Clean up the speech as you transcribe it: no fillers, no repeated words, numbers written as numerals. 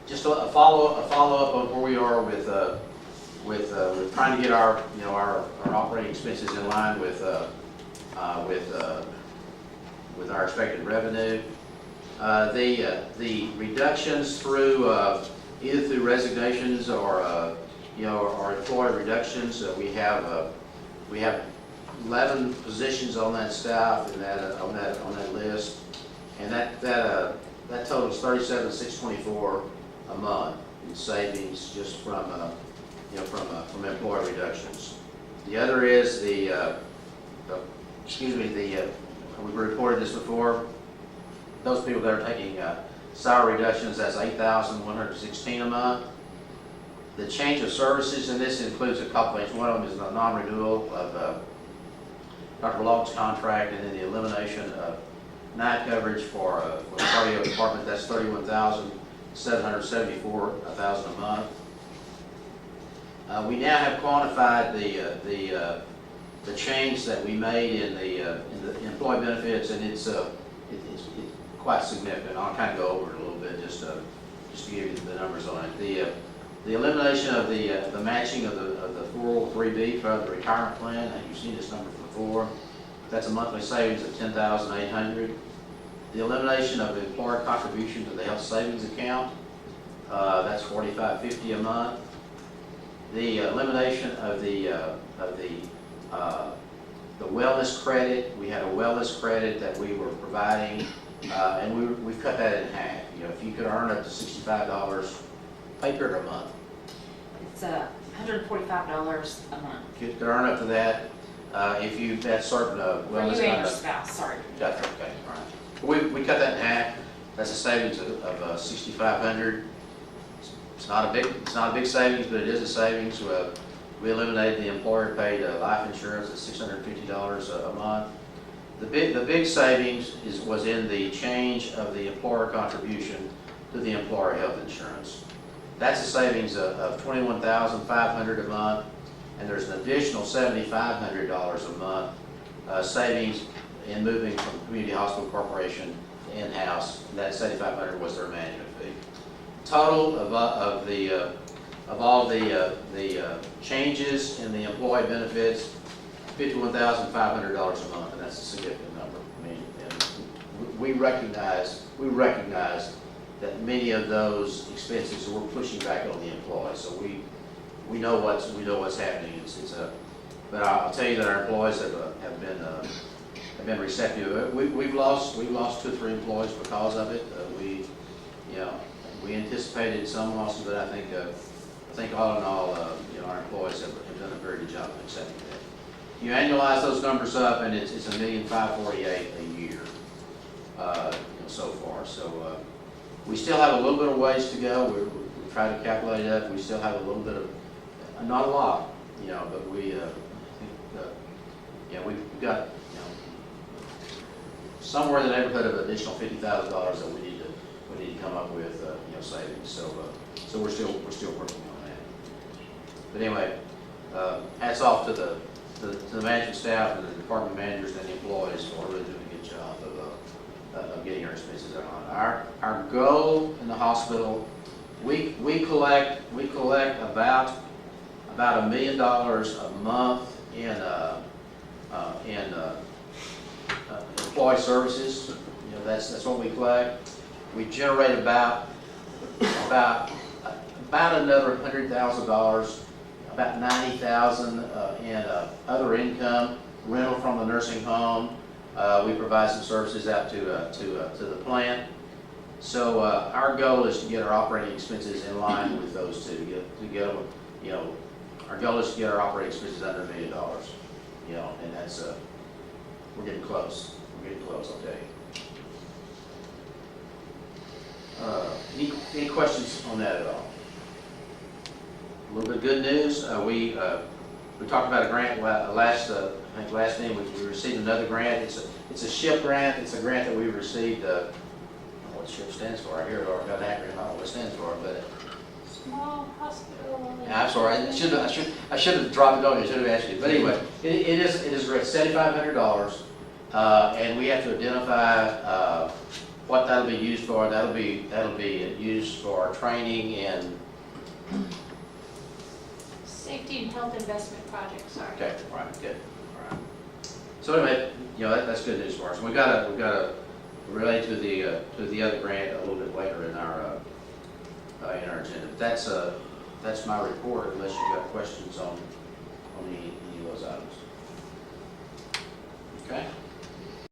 just a follow up on where we are with trying to get our our operating expenses in line with our expected revenue. The reductions through either through resignations or or employee reductions. We have 11 positions on that staff and on that list, and that totals $37,624 a month in savings just from from employee reductions. The other is we've reported this before. Those people that are taking salary reductions, that's $8,116 a month. The change of services, and this includes a couple things. One of them is a non-renewal of Dr. Long's contract, and then the elimination of night coverage for the cardio department. That's $31,774 a month. We now have quantified the change that we made in the employee benefits, and it's quite significant. I'll kind of go over it a little bit just to give you the numbers on it. The elimination of the matching of the 403B for the retirement plan. You've seen this number before. That's a monthly savings of $10,800. The elimination of the employer contribution to the health savings account. That's $45.50 a month. The elimination of the wellness credit. We had a wellness credit that we were providing, and we've cut that in half. If you could earn up to $65 pay period a month. It's $145 a month. You could earn up to that if you had certain wellness. For you and your spouse, sorry. That's okay, all right. We cut that in half. That's a savings of $6,500. It's not a big savings, but it is a savings. We eliminated the employer-paid life insurance at $650 a month. The big savings was in the change of the employer contribution to the employer health insurance. That's a savings of $21,500 a month, and there's an additional $7,500 a month savings in moving from Community Hospital Corporation to in-house. That $7,500 was their management fee. Total of all the changes in the employee benefits, $51,500 a month, and that's a significant number. I mean, and we recognize that many of those expenses we're pushing back on the employees. So we know what's happening. But I'll tell you that our employees have been receptive. We've lost 2 or 3 employees because of it. We anticipated some losses, but I think all in all, our employees have done a very good job of accepting that. You annualize those numbers up, and it's $1,548,000 a year so far. So we still have a little bit of ways to go. We try to calculate it up. We still have a little bit of, not a lot, but we think we've got somewhere in the neighborhood of additional $50,000 that we need to come up with savings. So we're still working on that. But anyway, hats off to the management staff and the department managers and the employees for really doing a good job of getting our expenses down. Our goal in the hospital, we collect about $1 million a month in employee services. That's what we collect. We generate about another $100,000, about $90,000 in other income, rental from the nursing home. We provide some services out to the plant. So our goal is to get our operating expenses in line with those two. Our goal is to get our operating expenses under $1 million. And that's we're getting close. I'll tell you. Any questions on that at all? A little bit of good news. We talked about a grant last meeting. We received another grant. It's a SHIP grant. It's a grant that we received. I don't know what SHIP stands for. I hear it, or I've got an acronym. I don't know what it stands for, but Small hospital. yeah, I'm sorry. I should have dropped it on you. I should have asked you. But anyway, it is great. $7,500, and we have to identify what that'll be used for, that'll be used for training and, Safety and health investment project, sorry. okay, right, good, all right. So anyway, that's good news for us. We gotta relate to the other grant a little bit later in our agenda. That's my report, unless you've got questions on any of those items. Okay?